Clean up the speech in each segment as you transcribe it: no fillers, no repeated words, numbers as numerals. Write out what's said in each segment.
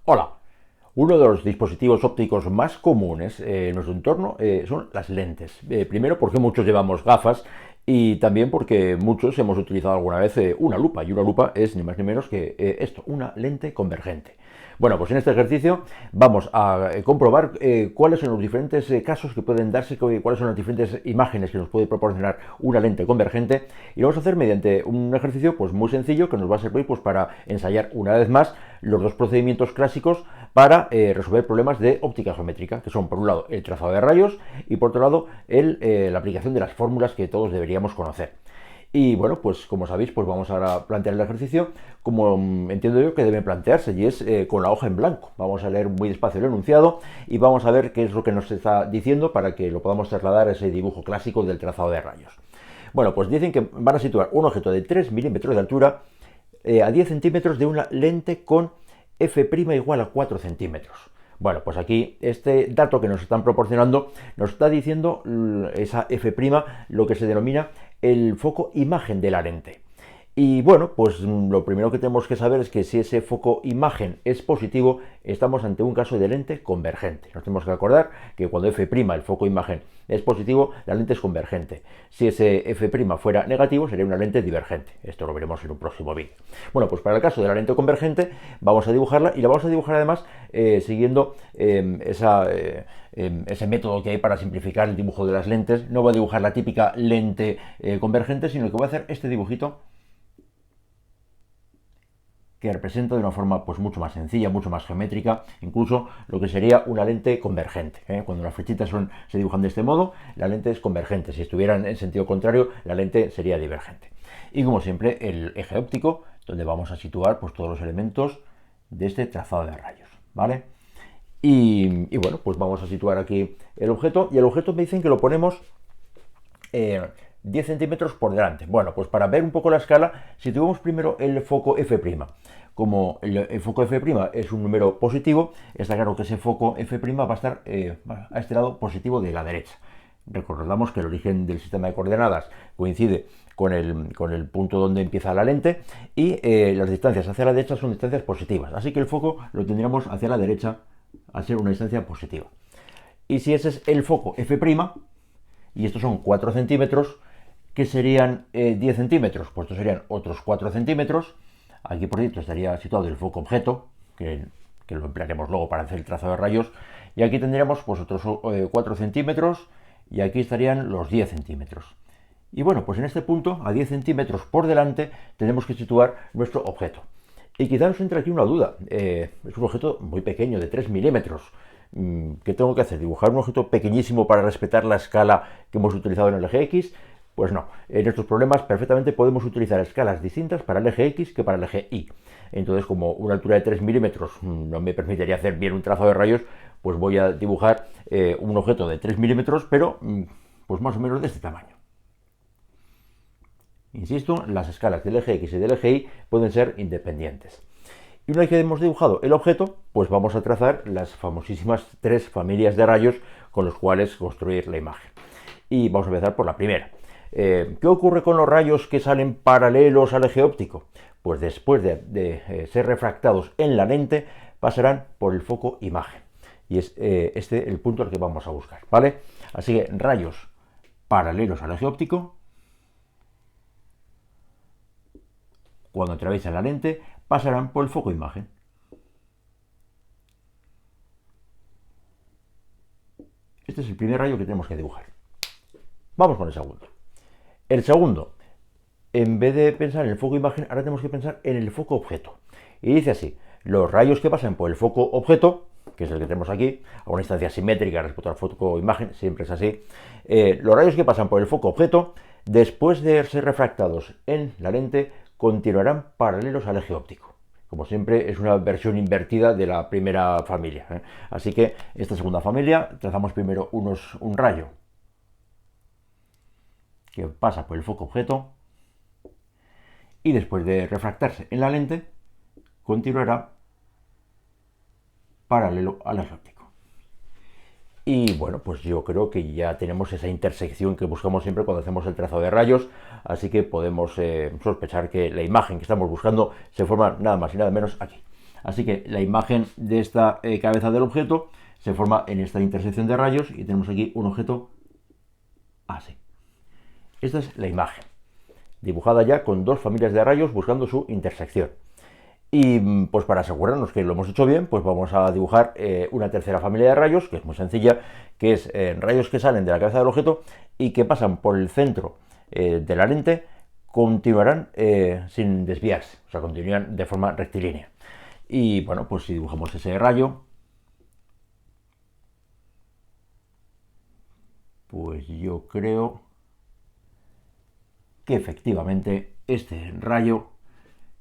Hola. Uno de los dispositivos ópticos más comunes en nuestro entorno son las lentes. Primero porque muchos llevamos gafas y también porque muchos hemos utilizado alguna vez una lupa. Y una lupa es ni más ni menos que esto, una lente convergente. Bueno, pues en este ejercicio vamos a comprobar cuáles son los diferentes casos que pueden darse, cuáles son las diferentes imágenes que nos puede proporcionar una lente convergente, y lo vamos a hacer mediante un ejercicio pues muy sencillo que nos va a servir pues para ensayar una vez más los dos procedimientos clásicos para resolver problemas de óptica geométrica, que son por un lado el trazado de rayos y por otro lado la aplicación de las fórmulas que todos deberíamos conocer. Y bueno, pues como sabéis, pues vamos ahora a plantear el ejercicio como entiendo yo que debe plantearse, y es con la hoja en blanco. Vamos a leer muy despacio el enunciado y vamos a ver qué es lo que nos está diciendo para que lo podamos trasladar a ese dibujo clásico del trazado de rayos. Bueno, pues dicen que van a situar un objeto de 3 milímetros de altura a 10 centímetros de una lente con f' igual a 4 centímetros. Bueno, pues aquí este dato que nos están proporcionando nos está diciendo esa f', lo que se denomina el foco imagen de la lente. Y bueno, pues lo primero que tenemos que saber es que si ese foco imagen es positivo, estamos ante un caso de lente convergente. Nos tenemos que acordar que cuando f', el foco imagen, es positivo, la lente es convergente. Si ese f' fuera negativo, sería una lente divergente. Esto lo veremos en un próximo vídeo. Bueno, pues para el caso de la lente convergente, vamos a dibujarla, y la vamos a dibujar además siguiendo ese método que hay para simplificar el dibujo de las lentes. No voy a dibujar la típica lente convergente, sino que voy a hacer este dibujito que representa de una forma pues mucho más sencilla, mucho más geométrica, incluso lo que sería una lente convergente. Cuando las flechitas se dibujan de este modo, la lente es convergente. Si estuvieran en sentido contrario, la lente sería divergente. Y como siempre, el eje óptico, donde vamos a situar pues todos los elementos de este trazado de rayos, ¿vale? Y bueno, pues vamos a situar aquí el objeto, y el objeto me dicen que lo ponemos 10 centímetros por delante. Bueno, pues para ver un poco la escala, situemos primero el foco f'. Como el foco f' es un número positivo, está claro que ese foco f' va a estar a este lado positivo de la derecha. Recordamos que el origen del sistema de coordenadas coincide con el punto donde empieza la lente, y las distancias hacia la derecha son distancias positivas. Así que el foco lo tendríamos hacia la derecha al ser una distancia positiva. Y si ese es el foco f', y estos son 4 centímetros, ¿qué serían 10 centímetros? Pues estos serían otros 4 centímetros. Aquí por dentro estaría situado el foco objeto, que lo emplearemos luego para hacer el trazado de rayos. Y aquí tendríamos pues otros 4 centímetros, y aquí estarían los 10 centímetros. Y bueno, pues en este punto, a 10 centímetros por delante, tenemos que situar nuestro objeto. Y quizá nos entre aquí una duda. Es un objeto muy pequeño, de 3 milímetros. ¿Qué tengo que hacer? ¿Dibujar un objeto pequeñísimo para respetar la escala que hemos utilizado en el eje X? Pues no. En estos problemas perfectamente podemos utilizar escalas distintas para el eje X que para el eje Y. Entonces, como una altura de 3 milímetros no me permitiría hacer bien un trazo de rayos, pues voy a dibujar un objeto de 3 milímetros, pero pues más o menos de este tamaño. Insisto, las escalas del eje X y del eje Y pueden ser independientes. Y una vez que hemos dibujado el objeto, pues vamos a trazar las famosísimas 3 familias de rayos con los cuales construir la imagen. Y vamos a empezar por la primera. ¿Qué ocurre con los rayos que salen paralelos al eje óptico? Pues después de ser refractados en la lente, pasarán por el foco imagen. Y es este el punto al que vamos a buscar, ¿vale? Así que rayos paralelos al eje óptico, cuando atraviesan la lente, pasarán por el foco imagen. Este es el primer rayo que tenemos que dibujar. Vamos con el segundo. El segundo, en vez de pensar en el foco imagen, ahora tenemos que pensar en el foco objeto. Y dice así: los rayos que pasan por el foco objeto, que es el que tenemos aquí, a una distancia simétrica respecto al foco imagen, siempre es así, los rayos que pasan por el foco objeto, después de ser refractados en la lente, continuarán paralelos al eje óptico. Como siempre, es una versión invertida de la primera familia. Así que esta segunda familia, trazamos primero un rayo que pasa por el foco objeto, y después de refractarse en la lente, continuará paralelo al eje óptico. Y bueno, pues yo creo que ya tenemos esa intersección que buscamos siempre cuando hacemos el trazado de rayos, así que podemos sospechar que la imagen que estamos buscando se forma nada más y nada menos aquí. Así que la imagen de esta cabeza del objeto se forma en esta intersección de rayos y tenemos aquí un objeto así. Esta es la imagen, dibujada ya con dos familias de rayos buscando su intersección. Y pues para asegurarnos que lo hemos hecho bien, pues vamos a dibujar una tercera familia de rayos, que es muy sencilla, que es rayos que salen de la cabeza del objeto y que pasan por el centro de la lente, continuarán sin desviarse, o sea, continuarán de forma rectilínea. Y bueno, pues si dibujamos ese rayo, pues yo creo que efectivamente este rayo,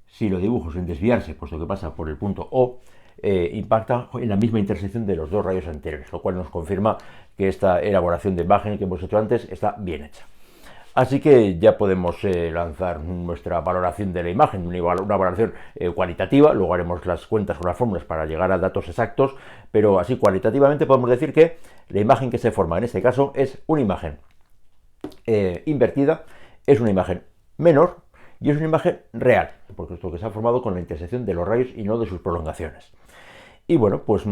si lo dibujo sin desviarse, puesto que pasa por el punto O, impacta en la misma intersección de los dos rayos anteriores, lo cual nos confirma que esta elaboración de imagen que hemos hecho antes está bien hecha. Así que ya podemos lanzar nuestra valoración de la imagen, una valoración cualitativa, luego haremos las cuentas con las fórmulas para llegar a datos exactos, pero así cualitativamente podemos decir que la imagen que se forma en este caso es una imagen invertida, es una imagen menor y es una imagen real, porque esto que se ha formado con la intersección de los rayos y no de sus prolongaciones. Y bueno, pues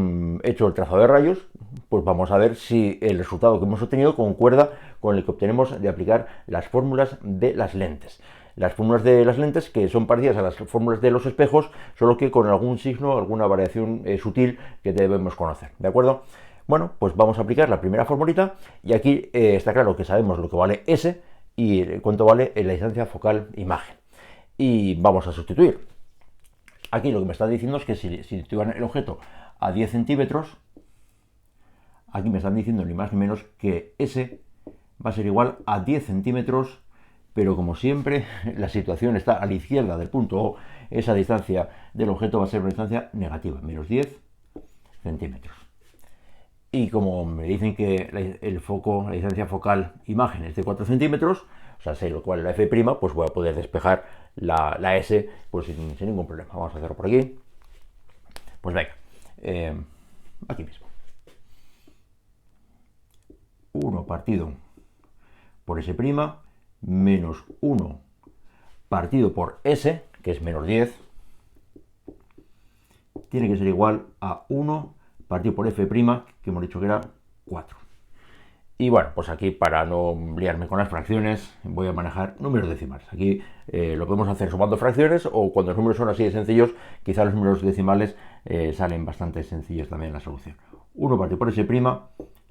hecho el trazado de rayos, pues vamos a ver si el resultado que hemos obtenido concuerda con el que obtenemos de aplicar las fórmulas de las lentes. Las fórmulas de las lentes, que son parecidas a las fórmulas de los espejos, solo que con algún signo, alguna variación sutil que debemos conocer, ¿de acuerdo? Bueno, pues vamos a aplicar la primera formulita y aquí está claro que sabemos lo que vale S y cuánto vale la distancia focal imagen. Y vamos a sustituir. Aquí lo que me está diciendo es que si sitúan el objeto a 10 centímetros, aquí me están diciendo ni más ni menos que S va a ser igual a 10 centímetros, pero como siempre la situación está a la izquierda del punto O, esa distancia del objeto va a ser una distancia negativa, menos 10 centímetros. Y como me dicen que el foco, la distancia focal imagen es de 4 centímetros, o sea, sé lo cual es la F', pues voy a poder despejar la S pues sin ningún problema. Vamos a hacerlo por aquí. Pues venga, aquí mismo. 1 partido por S' menos 1 partido por S, que es menos 10, tiene que ser igual a 1 partido por F', que hemos dicho que era 4. Y bueno, pues aquí para no liarme con las fracciones voy a manejar números decimales. Aquí lo podemos hacer sumando fracciones o cuando los números son así de sencillos, quizá los números decimales salen bastante sencillos también en la solución. 1 partido por S'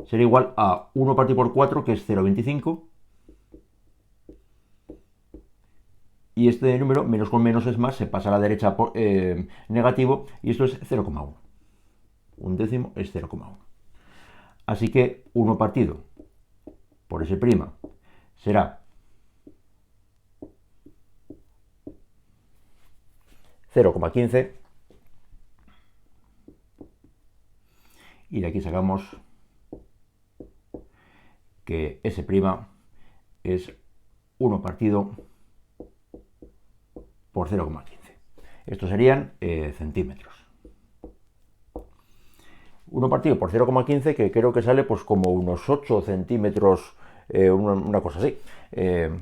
será igual a 1 partido por 4, que es 0,25. Y este número, menos con menos es más, se pasa a la derecha por negativo y esto es 0,1. Un décimo es 0,1. Así que 1 partido por S' será 0,15 y de aquí sacamos que S' es 1 partido por 0,15. Estos serían centímetros. 1 partido por 0,15, que creo que sale pues como unos 8 centímetros, una cosa así. 7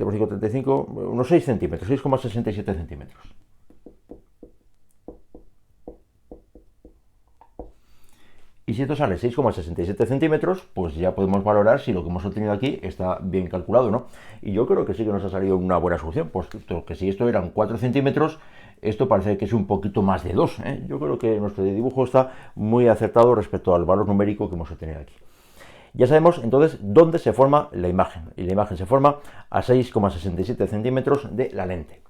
por 5, 35, unos 6 centímetros, 6,67 centímetros. Y si esto sale 6,67 centímetros, pues ya podemos valorar si lo que hemos obtenido aquí está bien calculado o no. Y yo creo que sí que nos ha salido una buena solución, pues que si esto eran 4 centímetros, esto parece que es un poquito más de 2. Yo creo que nuestro dibujo está muy acertado respecto al valor numérico que hemos obtenido aquí. Ya sabemos entonces dónde se forma la imagen. Y la imagen se forma a 6,67 centímetros de la lente.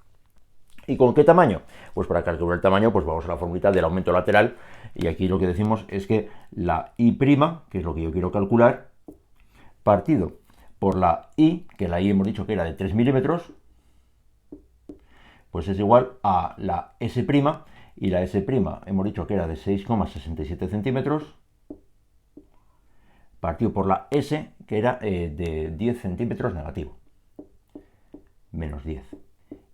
¿Y con qué tamaño? Pues para calcular el tamaño, pues vamos a la formulita del aumento lateral. Y aquí lo que decimos es que la I', que es lo que yo quiero calcular, partido por la I, que la I hemos dicho que era de 3 milímetros, pues es igual a la S', y la S' hemos dicho que era de 6,67 centímetros, partido por la S, que era de 10 centímetros negativo, menos 10.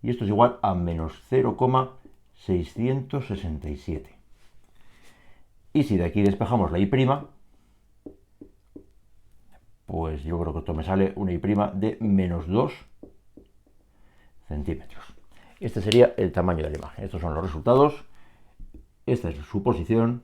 Y esto es igual a menos 0,667. Y si de aquí despejamos la I', pues yo creo que esto me sale una I' de menos 2 centímetros. Este sería el tamaño de la imagen. Estos son los resultados esta es su posición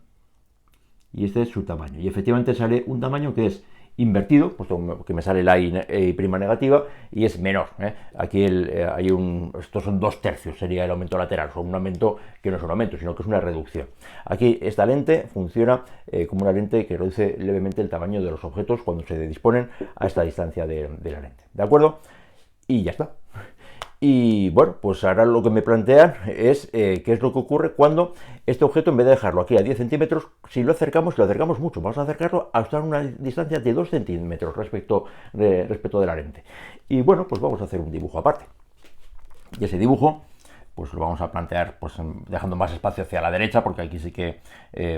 y este es su tamaño. Y efectivamente sale un tamaño que es invertido, puesto que me sale la I prima negativa, y es menor. Aquí estos son 2/3, sería el aumento lateral, son un aumento que no es un aumento, sino que es una reducción. Aquí esta lente funciona como una lente que reduce levemente el tamaño de los objetos cuando se disponen a esta distancia de la lente. ¿De acuerdo? Y ya está. Y bueno, pues ahora lo que me plantean es qué es lo que ocurre cuando este objeto, en vez de dejarlo aquí a 10 centímetros, si lo acercamos mucho, vamos a acercarlo hasta una distancia de 2 centímetros respecto de la lente. Y bueno, pues vamos a hacer un dibujo aparte. Y ese dibujo, pues lo vamos a plantear pues dejando más espacio hacia la derecha, porque aquí sí que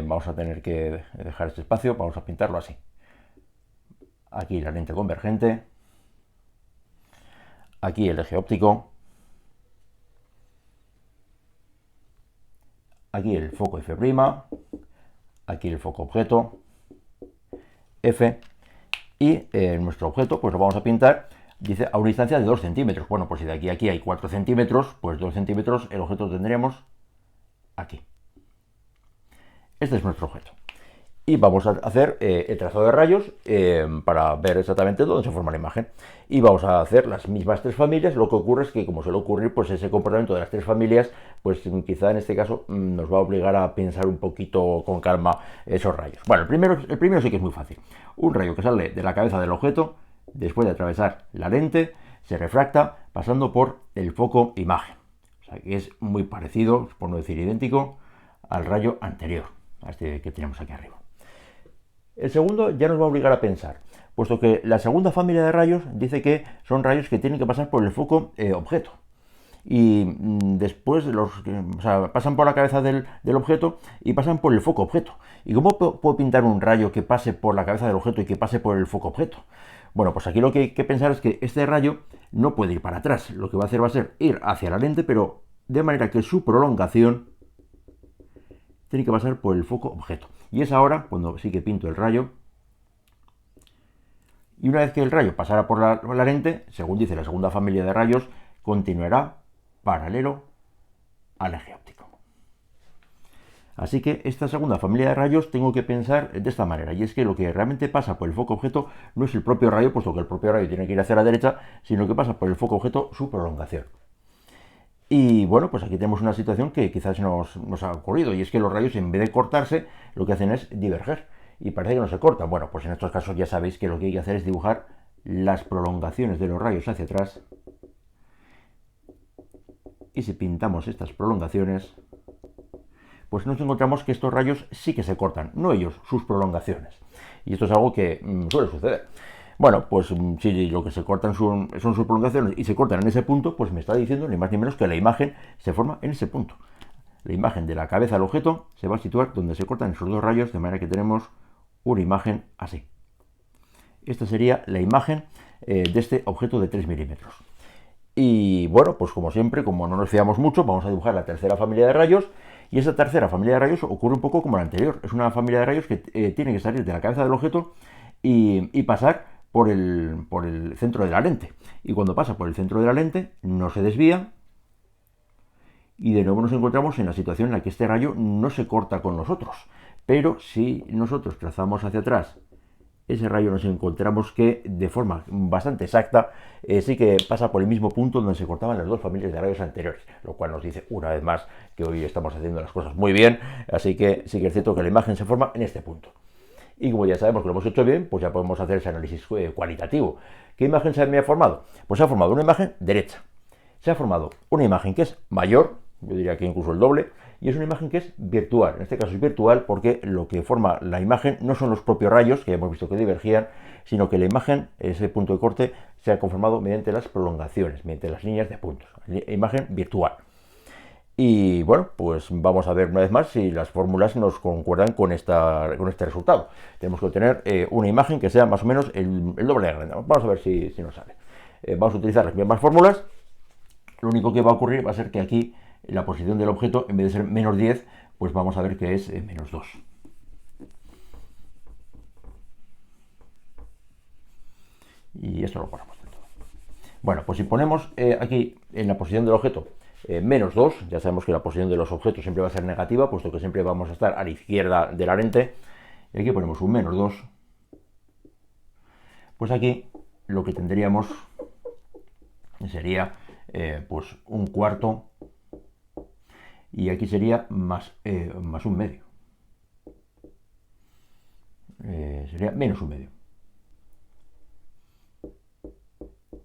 vamos a tener que dejar este espacio. Vamos a pintarlo así. Aquí la lente convergente, aquí el eje óptico, aquí el foco F', aquí el foco objeto F, y nuestro objeto pues lo vamos a pintar, dice, a una distancia de 2 centímetros. Bueno, pues si de aquí a aquí hay 4 centímetros, pues 2 centímetros el objeto tendremos aquí. Este es nuestro objeto. Y vamos a hacer el trazado de rayos para ver exactamente dónde se forma la imagen. Y vamos a hacer las mismas tres familias. Lo que ocurre es que, como suele ocurrir, pues ese comportamiento de las tres familias, pues quizá en este caso nos va a obligar a pensar un poquito con calma esos rayos. Bueno, el primero sí que es muy fácil. Un rayo que sale de la cabeza del objeto, después de atravesar la lente, se refracta pasando por el foco imagen. O sea que es muy parecido, por no decir idéntico, al rayo anterior, a este que tenemos aquí arriba. El segundo ya nos va a obligar a pensar, puesto que la segunda familia de rayos dice que son rayos que tienen que pasar por el foco objeto. Y después pasan por la cabeza del objeto y pasan por el foco objeto. ¿Y cómo puedo pintar un rayo que pase por la cabeza del objeto y que pase por el foco objeto? Bueno, pues aquí lo que hay que pensar es que este rayo no puede ir para atrás. Lo que va a hacer va a ser ir hacia la lente, pero de manera que su prolongación tiene que pasar por el foco objeto. Y es ahora cuando sí que pinto el rayo. Y una vez que el rayo pasara por la lente, según dice la segunda familia de rayos, continuará paralelo al eje óptico. Así que esta segunda familia de rayos tengo que pensar de esta manera, y es que lo que realmente pasa por el foco objeto no es el propio rayo, puesto que el propio rayo tiene que ir hacia la derecha, sino que pasa por el foco objeto su prolongación. Y bueno, pues aquí tenemos una situación que quizás nos ha ocurrido, y es que los rayos, en vez de cortarse, lo que hacen es diverger, y parece que no se cortan. Bueno, pues en estos casos ya sabéis que lo que hay que hacer es dibujar las prolongaciones de los rayos hacia atrás, y si pintamos estas prolongaciones, pues nos encontramos que estos rayos sí que se cortan, no ellos, sus prolongaciones. Y esto es algo que suele suceder. Bueno, pues si lo que se cortan son sus prolongaciones y se cortan en ese punto, pues me está diciendo ni más ni menos que la imagen se forma en ese punto. La imagen de la cabeza del objeto se va a situar donde se cortan esos dos rayos, de manera que tenemos una imagen así. Esta sería la imagen de este objeto de 3 milímetros. Y bueno, pues como siempre, como no nos fiamos mucho, vamos a dibujar la tercera familia de rayos. Y esa tercera familia de rayos ocurre un poco como la anterior. Es una familia de rayos que tiene que salir de la cabeza del objeto y pasar por el centro de la lente. Y cuando pasa por el centro de la lente, no se desvía. Y de nuevo nos encontramos en la situación en la que este rayo no se corta con nosotros. Pero si nosotros trazamos hacia atrás ese rayo, nos encontramos que de forma bastante exacta sí que pasa por el mismo punto donde se cortaban las dos familias de rayos anteriores, lo cual nos dice una vez más que hoy estamos haciendo las cosas muy bien. Así que sí que es cierto que la imagen se forma en este punto. Y como ya sabemos que lo hemos hecho bien, pues ya podemos hacer ese análisis cualitativo. ¿Qué imagen se me ha formado? Pues se ha formado una imagen derecha. Se ha formado una imagen que es mayor, yo diría que incluso el doble, y es una imagen que es virtual. En este caso es virtual porque lo que forma la imagen no son los propios rayos, que hemos visto que divergían, sino que la imagen, ese punto de corte, se ha conformado mediante las prolongaciones, mediante las líneas de puntos. Imagen virtual. Y bueno, pues vamos a ver una vez más si las fórmulas nos concuerdan con este resultado. Tenemos que obtener una imagen que sea más o menos el doble de grande. Vamos a ver si nos sale. Vamos a utilizar las mismas fórmulas. Lo único que va a ocurrir va a ser que aquí la posición del objeto, en vez de ser menos 10, pues vamos a ver que es menos 2. Y esto lo ponemos del todo. Bueno, pues si ponemos aquí en la posición del objeto menos 2. Ya sabemos que la posición de los objetos siempre va a ser negativa, puesto que siempre vamos a estar a la izquierda de la lente. Y aquí ponemos un menos 2. Pues aquí lo que tendríamos sería pues un cuarto, y aquí sería más un medio. Sería menos un medio.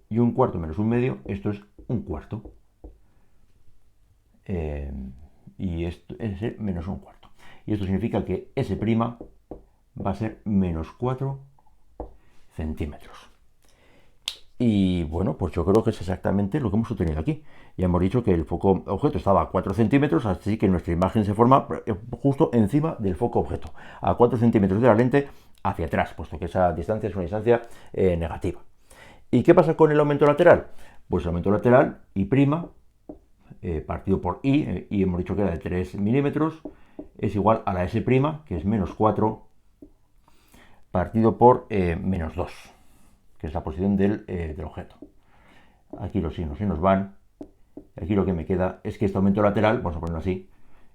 Y un cuarto menos un medio, esto es un cuarto. Y esto es menos un cuarto. Y esto significa que S' va a ser menos 4 centímetros. Y bueno, pues yo creo que es exactamente lo que hemos obtenido aquí. Ya hemos dicho que el foco objeto estaba a 4 centímetros, así que nuestra imagen se forma justo encima del foco objeto, a 4 centímetros de la lente hacia atrás, puesto que esa distancia es una distancia negativa. ¿Y qué pasa con el aumento lateral? Pues el aumento lateral, I', partido por I, y hemos dicho que era de 3 milímetros, es igual a la S', que es menos 4, partido por menos 2, que es la posición del objeto. Aquí los signos se nos van. Aquí lo que me queda es que este aumento lateral, vamos a ponerlo así,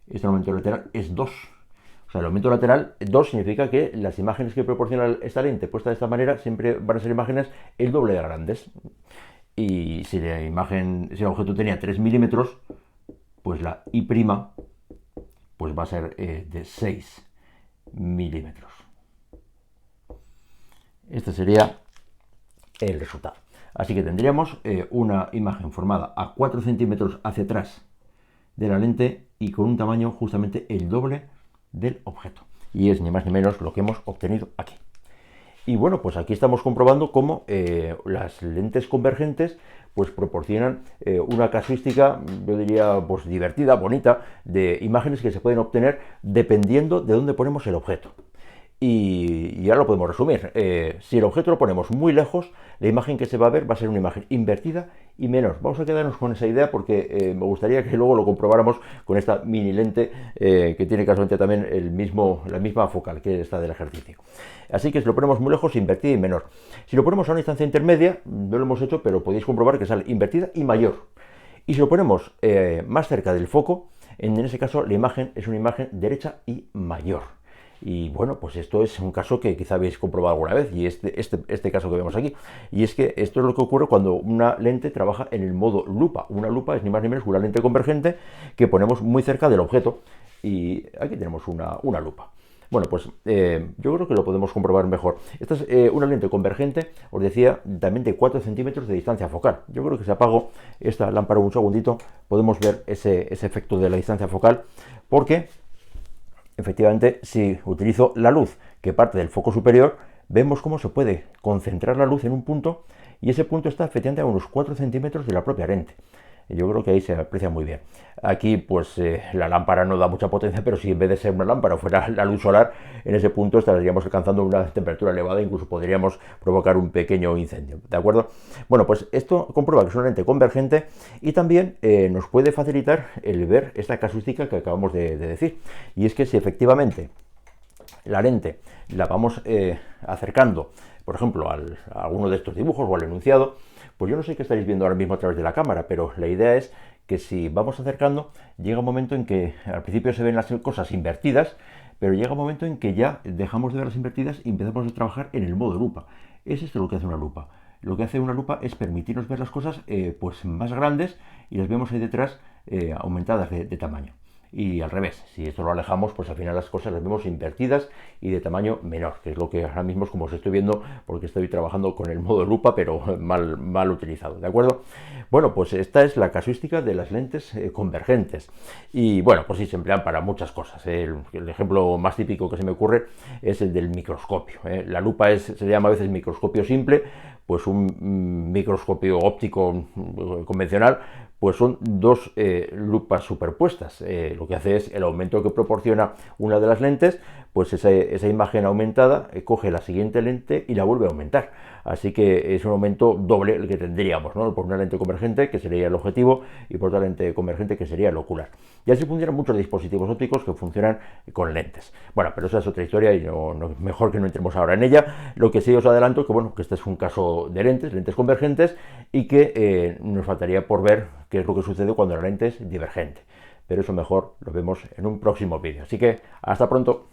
este aumento lateral es 2. O sea, el aumento lateral 2 significa que las imágenes que proporciona esta lente puesta de esta manera siempre van a ser imágenes el doble de grandes. Y si la imagen, si el objeto tenía 3 milímetros, pues la I' pues va a ser de 6 milímetros. Este sería el resultado. Así que tendríamos una imagen formada a 4 centímetros hacia atrás de la lente y con un tamaño justamente el doble del objeto. Y es ni más ni menos lo que hemos obtenido aquí. Y bueno, pues aquí estamos comprobando cómo las lentes convergentes pues proporcionan una casuística, yo diría, pues divertida, bonita, de imágenes que se pueden obtener dependiendo de dónde ponemos el objeto. Y ahora lo podemos resumir. Si el objeto lo ponemos muy lejos, la imagen que se va a ver va a ser una imagen invertida y menor. Vamos a quedarnos con esa idea porque me gustaría que luego lo comprobáramos con esta mini lente que tiene casualmente también la misma focal que esta del ejercicio. Así que si lo ponemos muy lejos, invertida y menor. Si lo ponemos a una distancia intermedia, no lo hemos hecho, pero podéis comprobar que sale invertida y mayor. Y si lo ponemos más cerca del foco, en ese caso la imagen es una imagen derecha y mayor. Y bueno, pues esto es un caso que quizá habéis comprobado alguna vez, y este caso que vemos aquí. Y es que esto es lo que ocurre cuando una lente trabaja en el modo lupa. Una lupa es ni más ni menos una lente convergente que ponemos muy cerca del objeto. Y aquí tenemos una lupa. Bueno, pues yo creo que lo podemos comprobar mejor. Esta es una lente convergente, os decía, también de 4 centímetros de distancia focal. Yo creo que si apago esta lámpara un segundito, podemos ver ese efecto de la distancia focal, porque efectivamente, si utilizo la luz que parte del foco superior, vemos cómo se puede concentrar la luz en un punto y ese punto está efectivamente a unos 4 centímetros de la propia lente. Yo creo que ahí se aprecia muy bien. Aquí pues la lámpara no da mucha potencia, pero si en vez de ser una lámpara fuera la luz solar, en ese punto estaríamos alcanzando una temperatura elevada, incluso podríamos provocar un pequeño incendio, ¿de acuerdo? Bueno, pues esto comprueba que es una lente convergente y también nos puede facilitar el ver esta casuística que acabamos de decir. Y es que si efectivamente la lente la vamos acercando, por ejemplo, a alguno de estos dibujos o al enunciado, pues yo no sé qué estaréis viendo ahora mismo a través de la cámara, pero la idea es que si vamos acercando, llega un momento en que al principio se ven las cosas invertidas, pero llega un momento en que ya dejamos de ver las invertidas y empezamos a trabajar en el modo lupa. Es esto lo que hace una lupa. Lo que hace una lupa es permitirnos ver las cosas pues más grandes y las vemos ahí detrás aumentadas de tamaño. Y al revés, si esto lo alejamos, pues al final las cosas las vemos invertidas y de tamaño menor, que es lo que ahora mismo es como os estoy viendo, porque estoy trabajando con el modo lupa, pero mal utilizado, ¿de acuerdo? Bueno, pues esta es la casuística de las lentes convergentes. Y bueno, pues sí, se emplean para muchas cosas. El ejemplo más típico que se me ocurre es el del microscopio. La lupa se llama a veces microscopio simple, pues un microscopio óptico convencional, pues son dos lupas superpuestas. Lo que hace es el aumento que proporciona una de las lentes, pues esa imagen aumentada coge la siguiente lente y la vuelve a aumentar. Así que es un aumento doble el que tendríamos, ¿no? Por una lente convergente, que sería el objetivo, y por otra lente convergente, que sería el ocular. Y así funcionan muchos dispositivos ópticos que funcionan con lentes. Bueno, pero esa es otra historia y mejor que no entremos ahora en ella. Lo que sí os adelanto que, bueno, que este es un caso tipo de lentes, lentes convergentes, y que nos faltaría por ver qué es lo que sucede cuando la lente es divergente. Pero eso mejor lo vemos en un próximo vídeo. Así que hasta pronto.